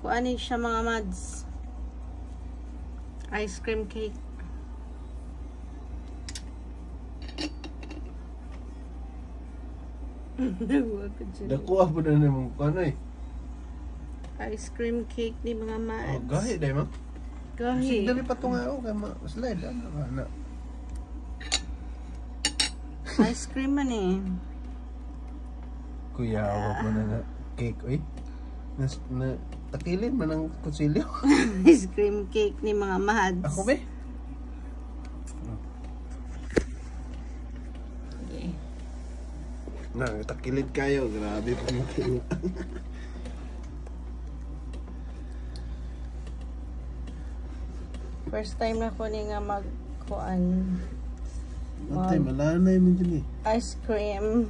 Kuanin siya mga mads. Ice cream cake. Dako apa na naman kuan ay. Ice cream cake ni mga mads. Oh, gahi day ma. Gahi. Dali pa tong ako kay slide ana. Ice cream man eh. Kuya, awak mo na cake oy. Na takilin man ang kutsilyo. Ice cream cake ni mga mads. Ako be. Okay. Na, takilid kayo, grabe pa mo kayo. First time na ko ni nga magkuan. Ate, malanay mo dyan eh. Ice cream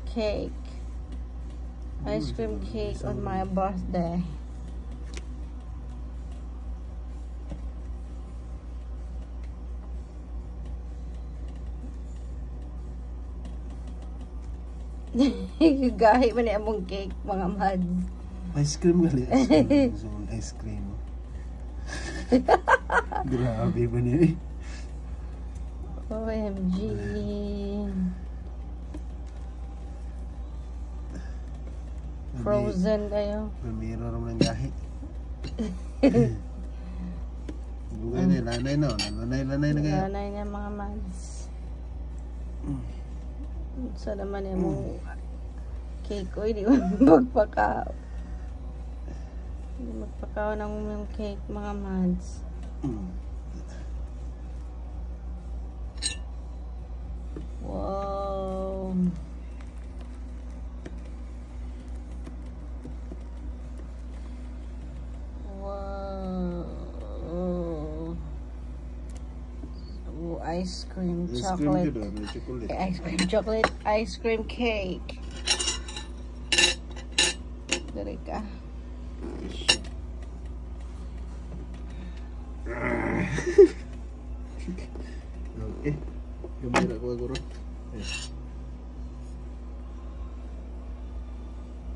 cake. Ice cream cake on my birthday. Gahi man ni among cake mga mads. Ice cream gali. Ice cream. Grabe ba niya eh. OMG. Frozen kayo. Ramiro naman ng gahi. Bugay na, lanay na. Lanay na kayo. Lanay na mga mads. Sa naman yung cake ko, hindi magpakaw. Hindi magpakaw ng yung cake mga mads. Wow. Ice cream chocolate. Ice cream chocolate, ice cream cake. Dari ka. Okay. Gamay na ko guro.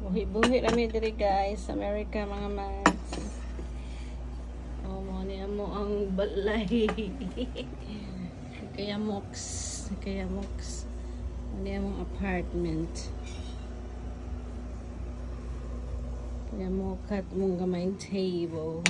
Buhi-buhi rami diri guys, sa America mga mads. Oh, mo ni amo ang balay. Kaya mox. Ano yung apartment. Kaya mo kat mong gamay table.